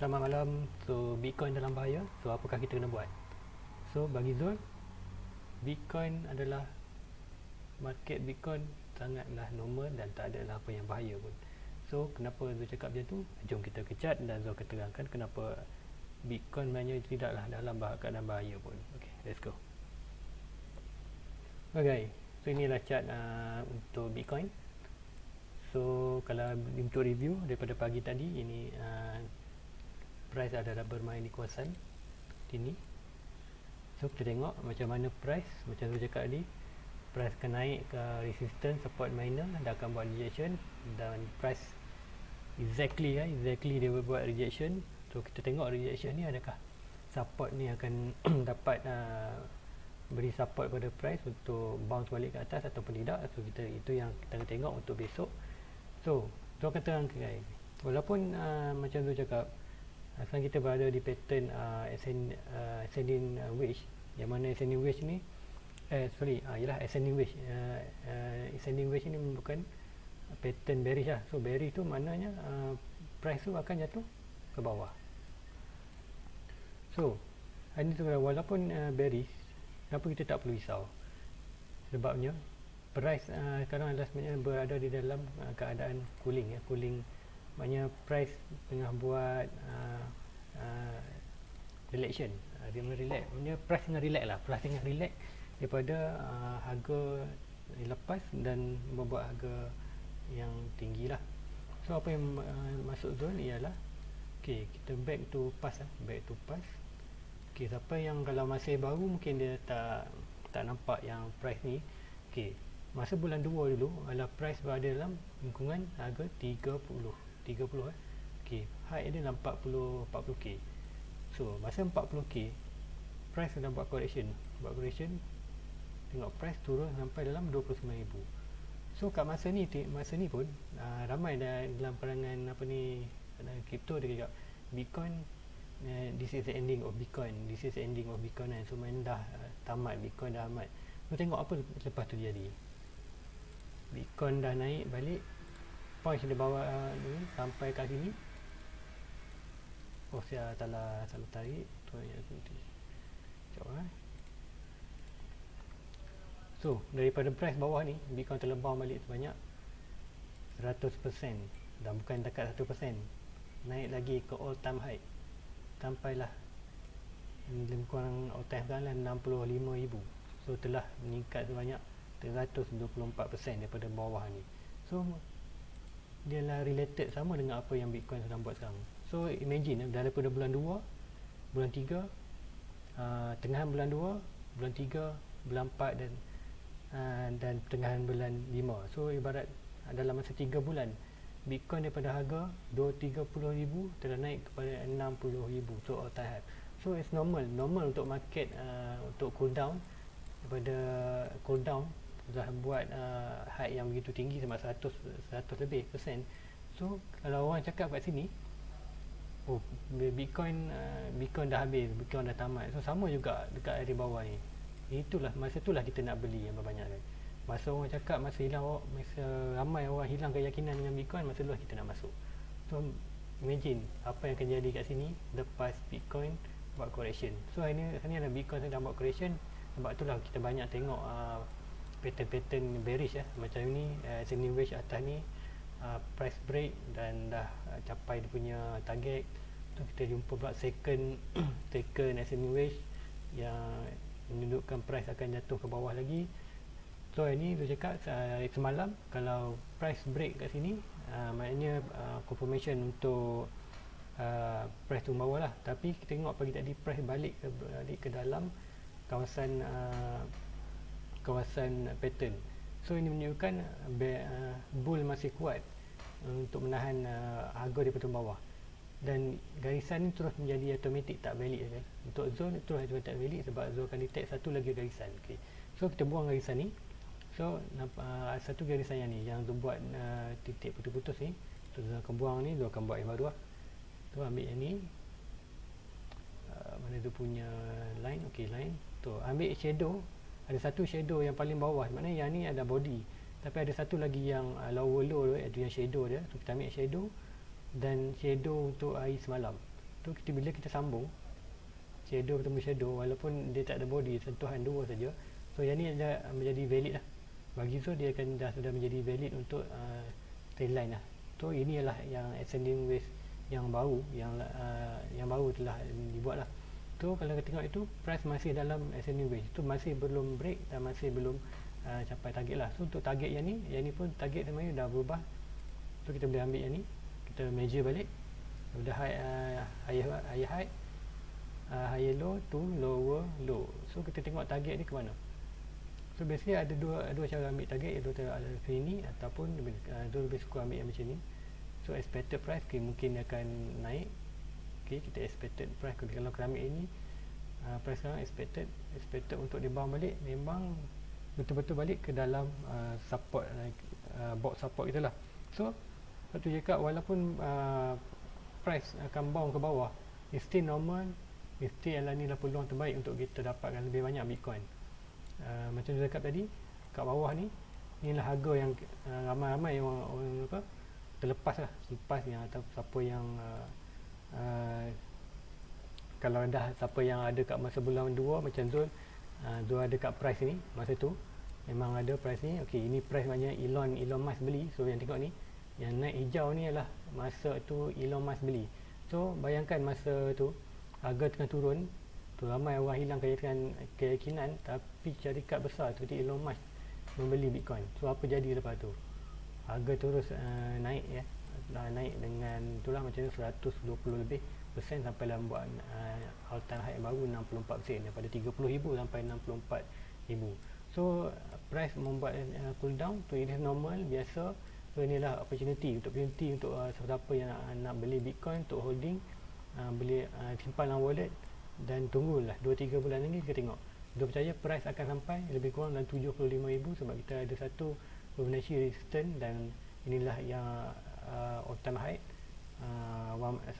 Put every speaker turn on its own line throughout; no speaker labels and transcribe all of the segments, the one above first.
selamat malam. So, Bitcoin dalam bahaya. So, apakah kita kena buat? So, bagi Zul, Bitcoin adalah market Bitcoin sangatlah normal dan tak ada lah apa yang bahaya pun. So, kenapa Zul cakap macam tu? Jom kita ke chart dan Zul akan terangkan kenapa Bitcoin sebenarnya tidaklah dalam keadaan bahaya pun. Okay, let's go. Okay, so inilah chart untuk Bitcoin. So, kalau untuk review daripada pagi tadi, ini price adalah bermain di kawasan ini. So, kita tengok macam mana price, macam saya cakap tadi, price akan naik ke resistance, support minor dan akan buat rejection, dan price exactly dia buat rejection. So, kita tengok rejection ni adakah support ni akan dapat beri support pada price untuk bounce balik ke atas ataupun tidak. So, itu yang kita akan tengok untuk besok. So, saya akan terangkan, walaupun macam tu cakap, sekarang kita berada di pattern ascending wedge, yang mana ascending wedge ni ialah ascending wedge. Ascending wedge ni bukan pattern bearish lah. So, bearish tu maknanya price tu akan jatuh ke bawah. So, hari ni tu walaupun bearish, kenapa kita tak perlu risau? Sebabnya price sekarang adalah sebenarnya berada di dalam keadaan cooling. Cooling maknanya price tengah buat relaxation. Dia relax, maknanya price tengah relax lah. Price tengah relax daripada harga lepas dan membuat harga yang tinggi lah. So, apa yang masuk zone ialah kita back to past. Siapa yang kalau masih baru mungkin dia tak nampak yang price ni. Masa bulan 2 dulu adalah price berada dalam lingkungan harga 30 high dia dalam 40k. So, masa 40k price dah buat correction, tengok price turun sampai dalam 29,000. So, kat masa ni pun ramai dalam perangan kripto dia cakap Bitcoin, this is the ending of Bitcoin, kan. So, main dah tamat, Bitcoin dah tamat. So, tengok apa lepas tu jadi. Bitcoin dah naik balik, point dia bawa ni sampai kat sini. Saya salah tarik tu yang nanti. So, daripada price bawah ni, Bitcoin terlebam balik sebanyak 100%, dan bukan dekat 1%, naik lagi ke all time high, sampailah lebih kurang all time high lah 65,000. So, telah meningkat sebanyak 124% daripada bawah ni. So, dia lah related sama dengan apa yang Bitcoin sedang buat sekarang. So, imagine daripada bulan 2, bulan 3, tengahan bulan 2, bulan 3, bulan 4 dan pertengahan bulan 5. So, ibarat dalam masa 3 bulan Bitcoin daripada harga 30,000 telah naik kepada 60,000. So, all time high. So, it's normal untuk market untuk cool down. Daripada cool down dah buat high yang begitu tinggi sampai 100 lebih persen. So, kalau orang cakap kat sini, Bitcoin dah habis, Bitcoin dah tamat. So, sama juga dekat area bawah ni. Masa itulah kita nak beli yang berbanyak kan. Masa orang cakap, masa ramai orang hilang keyakinan dengan Bitcoin, masa itulah kita nak masuk. So, imagine apa yang akan jadi kat sini lepas Bitcoin buat correction. So, hari ni ada Bitcoin sedang buat correction. Sebab itulah kita banyak tengok pattern bearish macam ni, ascending wedge atas ni, price break dan dah capai dia punya target. So, kita jumpa pula second ascending wedge yang menunjukkan price akan jatuh ke bawah lagi. So, ini dia cakap semalam kalau price break kat sini, maknanya confirmation untuk price turun bawah lah. Tapi kita tengok pagi tadi price balik ke dalam kawasan pattern. So, ini menunjukkan bull masih kuat untuk menahan harga daripada turun bawah, dan garisan ni terus menjadi automatic, tak valid kan. Untuk zone terus tak valid sebab zone akan detect satu lagi garisan. So, kita buang garisan ni. So, satu garisan yang ni yang tu buat titik putus-putus ni, so zone akan buang ni, zone akan buat yang baru lah. So, ambil yang ni, mana tu punya line. Line tu ambil shadow. Ada satu shadow yang paling bawah, maknanya yang ni ada body, tapi ada satu lagi yang lower low, itu yang shadow dia. So, kita ambil shadow dan shadow untuk hari semalam. tu bila kita sambung shadow bertemu shadow, walaupun dia tak ada body, sentuhan dua saja, so yang ni dah menjadi valid lah bagi Zul. Dia akan sudah menjadi valid untuk straight line lah. So ini adalah yang ascending waves yang baru, yang baru telah dibuat lah. So kalau kita tengok itu, price masih dalam ascending wave, itu masih belum break dan masih belum capai target lah. So untuk target yang ni pun target sebenarnya dah berubah. So kita boleh ambil yang ni, kita measure balik, sudah higher high, higher low to lower low. So kita tengok target ni ke mana. So biasanya ada dua cara ambil target, iaitu ada sini ataupun lebih suka ambil yang macam ni. So expected price mungkin akan naik. Kita expected price kalau keramik ini price sekarang expected untuk dia bounce balik, memang betul-betul balik ke dalam support, box support itulah. So satu cakap, walaupun price akan bounce ke bawah, it's still normal, mesti adalah inilah peluang terbaik untuk kita dapatkan lebih banyak Bitcoin. Macam saya cakap tadi, kat bawah ni, inilah harga yang ramai-ramai orang terlepas lah, selepas yang atau siapa yang kalau dah siapa yang ada kat masa bulan 2 macam Zul ada kat price ni, masa tu memang ada price ni. Ini price maknanya Elon Musk beli. So yang tengok ni, yang naik hijau ni adalah masa tu Elon Musk beli. So bayangkan masa tu harga tengah turun tu, ramai orang hilang keyakinan, tapi syarikat besar seperti Elon Musk membeli Bitcoin. So apa jadi lepas tu? Harga terus naik ya. Naik dengan itulah macam 120 lebih persen sampai lah buat all time high baru 64% daripada 30,000 sampai 64,000. So price membuat cool down tu, ini normal biasa. So inilah opportunity untuk siapa yang nak beli Bitcoin untuk holding, beli simpan dalam wallet dan tunggulah 2-3 bulan lagi kita tengok. Kita percaya price akan sampai lebih kurang dalam 75,000 sebab kita ada satu Fibonacci resistance, dan inilah yang all time high 1.2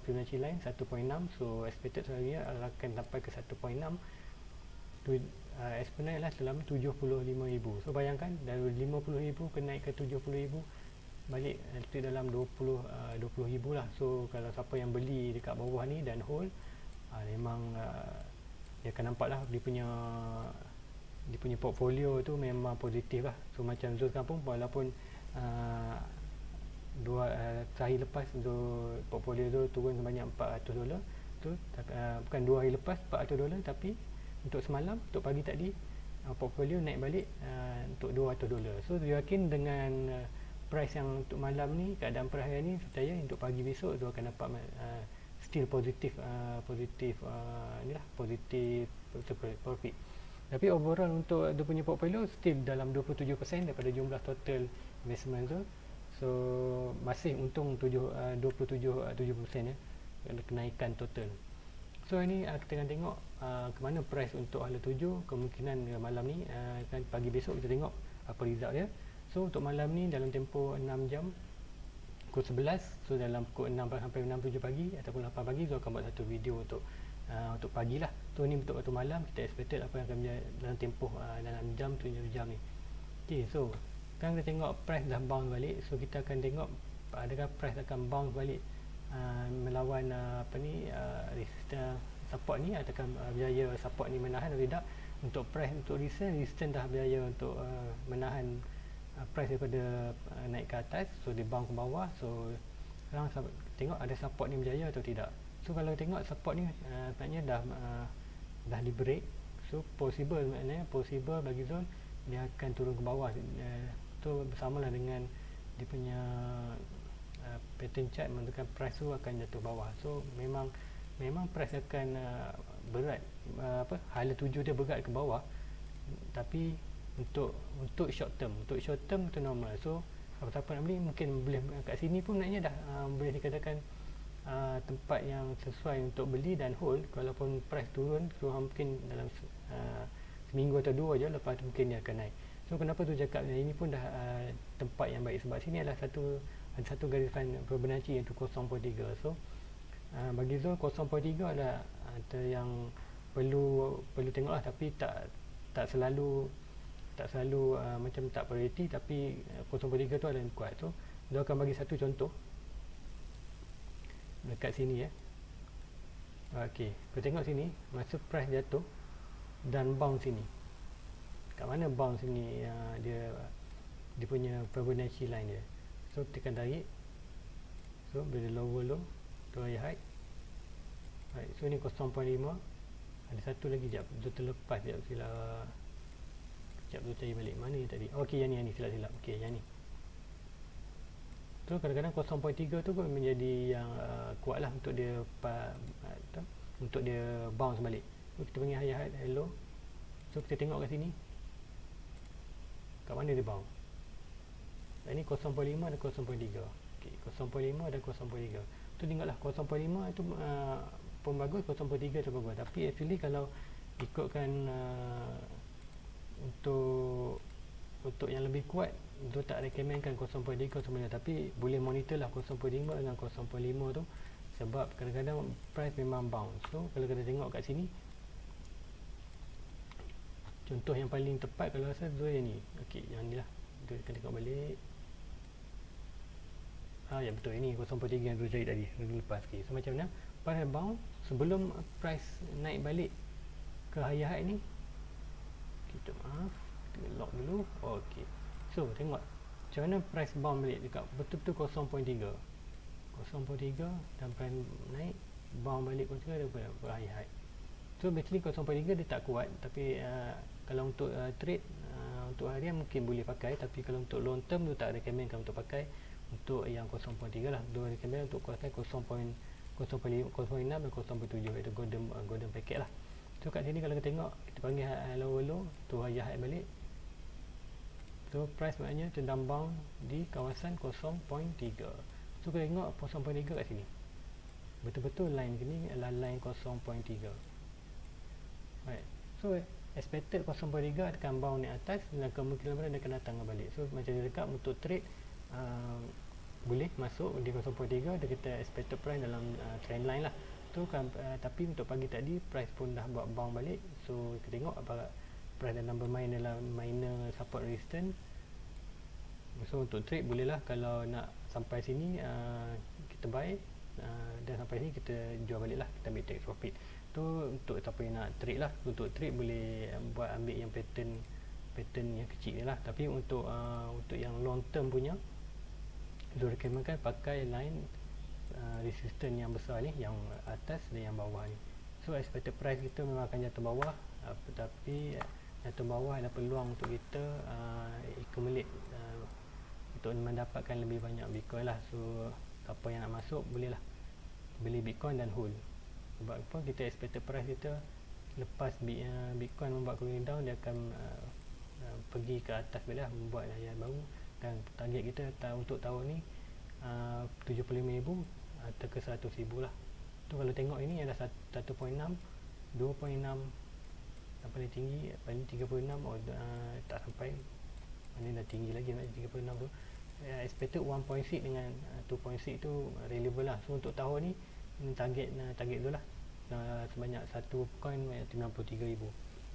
Fibonacci line 1.6. So expected sebenarnya akan sampai ke 1.6 tu, exponent lah selama 75,000. So bayangkan dari 50,000 ke naik ke 70,000, balik itu dalam 20,000 lah. So kalau siapa yang beli dekat bawah ni dan hold, memang dia akan nampak lah dia punya portfolio tu memang positif lah. So macam Zul sekarang pun, walaupun sehari lepas portfolio tu turun sebanyak $400 tu, bukan 2 hari lepas $400, tapi untuk semalam, untuk pagi tadi portfolio naik balik untuk $200. So saya yakin dengan price yang untuk malam ni, keadaan price hari ni, saya untuk pagi besok tu akan dapat still positif inilah positif profit. Tapi overall untuk dia punya portfolio still dalam 27% daripada jumlah total investment tu. So masih untung 27% ya, kenaikan total. So ini kita akan tengok ke mana price untuk hala 7, kemungkinan malam ni kan pagi besok kita tengok apa result dia. So untuk malam ni dalam tempoh 6 jam, pukul 11, so dalam pukul 6 sampai 6-7 pagi ataupun 8 pagi, so akan buat satu video untuk pagi lah. So ni untuk waktu malam, kita expected apa yang akan berjaya dalam tempoh dalam jam 7 jam ni. So sekarang kita tengok price dah bounce balik. So kita akan tengok adakah price akan bounce balik melawan resistance support ni, ataukah berjaya support ni menahan atau tidak. Untuk price, untuk resistance dah berjaya untuk menahan price daripada naik ke atas. So dia bounce ke bawah. So sekarang tengok ada support ni berjaya atau tidak. So kalau tengok support ni maknanya dah di break. So possible, maknanya possible bagi zone dia akan turun ke bawah. So bersamalah dengan dia punya pattern chart menunjukkan price tu akan jatuh bawah. So memang price akan berat, hala 7 dia berat ke bawah, tapi untuk short term itu normal. So apa-apa nak beli mungkin boleh kat sini pun, maknanya dah boleh dikatakan tempat yang sesuai untuk beli dan hold. Walaupun price turun, so mungkin dalam seminggu atau 2 je, lepas tu mungkin dia akan naik. So kenapa tu cakap ini pun dah tempat yang baik, sebab sini adalah satu garisan Fibonacci iaitu 0.3. So bagi Zul 0.3 adalah yang perlu tengoklah, tapi tak selalu macam tak priority, tapi 0.3 tu adalah yang kuat. So dia akan bagi satu contoh dekat sini ya. Okey, kau tengok sini masa price jatuh dan bounce sini. Kat mana bounce sini dia punya Fibonacci line dia. So tekan tarik. So bila lower low tu high high. Right, so ni 0.5. Ada satu lagi jap, tu terlepas jap silap. Sekejap tu cari balik. Mana ni tadi? Okey, yang ni silap-silap. Okey, yang ni. So kadang-kadang 0.3 tu pun menjadi yang kuat lah untuk dia untuk dia bounce balik. So kita panggil high high low. So kita tengok kat sini. Kat mana dia bounce? Ini 0.5 dan 0.3. Okey, 0.5 dan 0.3. Tu tengoklah 0.5 itu pun bagus, 0.3 tu bagus. Tapi actually kalau ikutkan untuk yang lebih kuat, tu tak recommendkan 0.3 0.5, tapi boleh monitor lah 0.5 dengan 0.5 tu, sebab kadang-kadang price memang bounce. So kalau kita tengok kat sini, contoh yang paling tepat kalau rasa tu yang ni. Okey, yang ni lah. Kita tengok balik. Ya betul, ini 0.3 yang tu cari tadi, lepas sikit. So macam mana price bounce sebelum price naik balik ke high ni. Kita lock dulu. Okey, so tengok macam mana price bounce balik dekat betul-betul 0.3 dan price naik bounce balik 0.3 daripada high. So basically 0.3 dia tak kuat, tapi kalau untuk trade untuk harian mungkin boleh pakai, tapi kalau untuk long term tu tak recommendkan untuk pakai untuk yang 0.3 lah. Dia recommend untuk pakai 0.6 dan 0.7 itu golden packet lah. So kat sini kalau kita tengok, kita panggil low tu high balik. So price maknanya sedang bounce di kawasan 0.3. So kita tengok 0.3 kat sini. Betul-betul line sini adalah line 0.3. Right. So expected 0.3 akan bounce naik atas dan kemungkinan dia akan datang balik. So macam dia dekat untuk trade boleh masuk di 0.3 dan kita expected price dalam trend line lah. Tu kan, tapi untuk pagi tadi price pun dah buat bounce balik. So kita tengok apa price dalam bermain dalam minor support resistance. So untuk trade boleh lah, kalau nak sampai sini kita buy, dan sampai sini kita jual balik lah, kita ambil take profit. Tu untuk siapa yang nak trade lah. Untuk trade boleh ambil yang pattern yang kecil ni lah. Tapi untuk yang long term punya, dia recommendkan pakai line resistance yang besar ni, yang atas dan yang bawah ni. So expected price kita memang akan jatuh bawah, tetapi jatuh bawah adalah peluang untuk kita accumulate untuk mendapatkan lebih banyak Bitcoin lah. So siapa yang nak masuk boleh lah beli Bitcoin dan hold. Sebab apa? Kita expected price kita lepas Bitcoin membuat cooling down, dia akan pergi ke atas balik lah, membuat harian baru. Dan target kita untuk tahun ni 75,000 atau ke 100,000 lah. Tu kalau tengok ini ada 1.6, 2.6 yang paling tinggi, paling 36, tak sampai. Ini dah tinggi lagi, 36 tu. Expected 1.6 dengan 2.6 tu relevant lah. So untuk tahun ni target tu lah, sebanyak satu coin 93,000.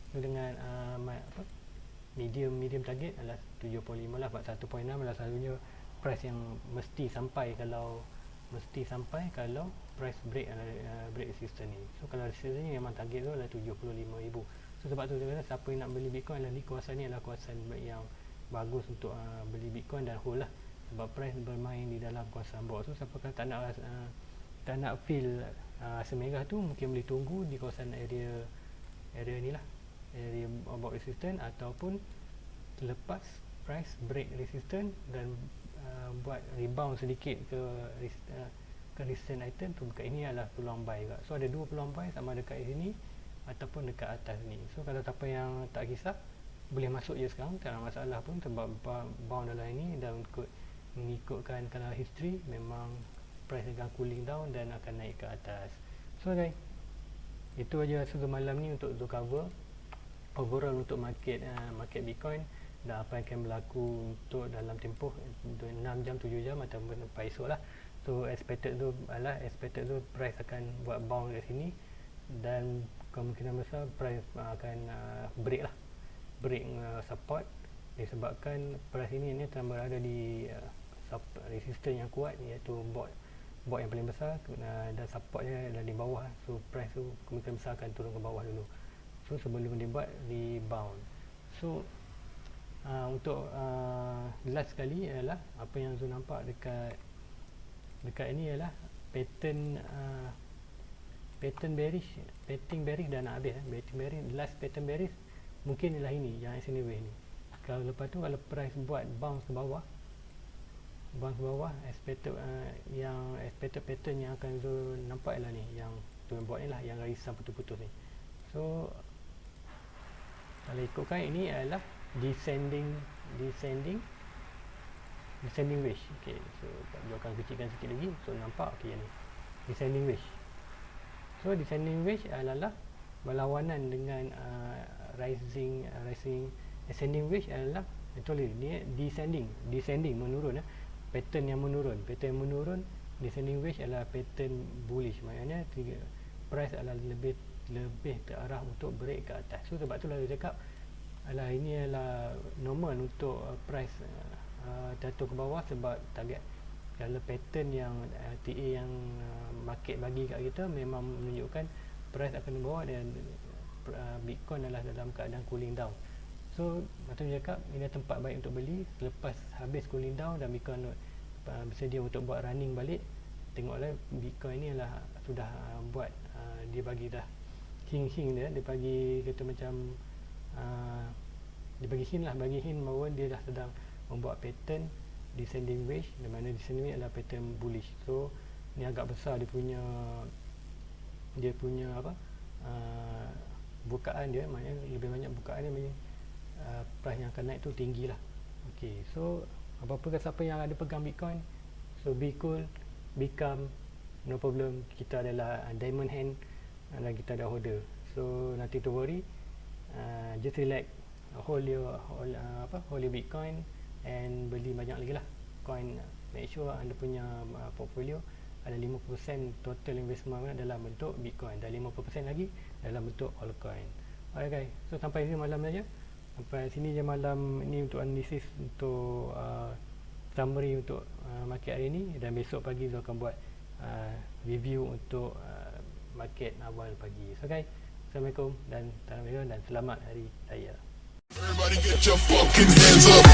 So dengan medium target adalah 75 lah. Sebab 1.6 adalah selalunya price yang mesti sampai kalau price break resistance ni. So kalau resistance ni memang target tu adalah 75,000. So sebab tu saya kata siapa yang nak beli Bitcoin adalah di kawasan ni adalah kawasan yang bagus untuk beli Bitcoin dan hold lah. Sebab price bermain di dalam kawasan bawah. So siapa kan tak nak feel semerah tu, mungkin boleh tunggu di kawasan area ni lah, area about resistance, ataupun lepas price break resistance dan buat rebound sedikit ke resistance item tu, dekat ini adalah peluang buy juga. So ada dua peluang buy, sama dekat sini ataupun dekat atas ni. So kalau siapa yang tak kisah, boleh masuk je sekarang, tak ada masalah pun, sebab bound dalam ini dan mengikutkan kalau history memang price akan cooling down dan akan naik ke atas. So guys, itu aja semalam ni untuk cover overall untuk market Bitcoin dan apa yang akan berlaku untuk dalam tempoh 6 jam, 7 jam ataupun sampai esok lah. So expected tu price akan buat bounce kat sini dan kemungkinan besar price akan break support, disebabkan price ini tengah berada di resistance yang kuat, iaitu bot yang paling besar dan supportnya ada di bawah, so price tu kemungkinan besar akan turun ke bawah dulu, so sebelum dia buat rebound. So untuk last sekali ialah apa yang Zul nampak dekat ini ialah pattern bearish dah nak habis. Last pattern bearish mungkin ialah ini yang ascending wave ni. Kalau lepas tu kalau price buat bounce ke bawah, expected pattern yang akan Zul nampak ialah ni, yang tu yang buat ni lah, yang garisan putus-putus ni. So kalau ikutkan ini adalah descending wedge. Okay, so dia akan kecilkan sikit lagi, so nampak okay ni descending wedge. So descending wedge adalah berlawanan dengan rising ascending wedge adalah actually ni descending menurun, pattern yang menurun. Descending wedge adalah pattern bullish, maknanya price adalah lebih terarah untuk break ke atas. So sebab tu lah dia cakap ini adalah normal untuk price jatuh ke bawah, sebab target kalau pattern yang TA yang market bagi kat kita memang menunjukkan price akan ke bawah dan Bitcoin adalah dalam keadaan cooling down. So macam dia cakap, ini tempat baik untuk beli selepas habis cooling down dan Bitcoin bersedia untuk buat running balik. Tengoklah Bitcoin ni adalah sudah buat dia bagi dah hint dia bagi kata macam dia bagi hint bahawa dia dah sedang membuat pattern descending wedge, di mana descending wedge adalah pattern bullish. So ni agak besar dia punya apa bukaan dia, maknanya lebih banyak bukaan dia, maknanya price yang akan naik tu tinggi lah. Okay, so apa-apa siapa yang ada pegang Bitcoin, so be cool, be calm, no problem. Kita adalah diamond hand dan kita ada holder, so nothing to worry. Just relax, hold your Bitcoin and beli banyak lagi lah coin. Make sure anda punya portfolio ada 50% total investment dalam bentuk Bitcoin dan 50% lagi dalam bentuk altcoin. Alright guys, so sampai sini malam saja. Sampai sini je malam ni untuk analisis, untuk summary untuk market hari ni, dan besok pagi saya akan buat review untuk market awal pagi. So guys, Assalamualaikum dan selamat hari raya. Everybody get your fucking hands up.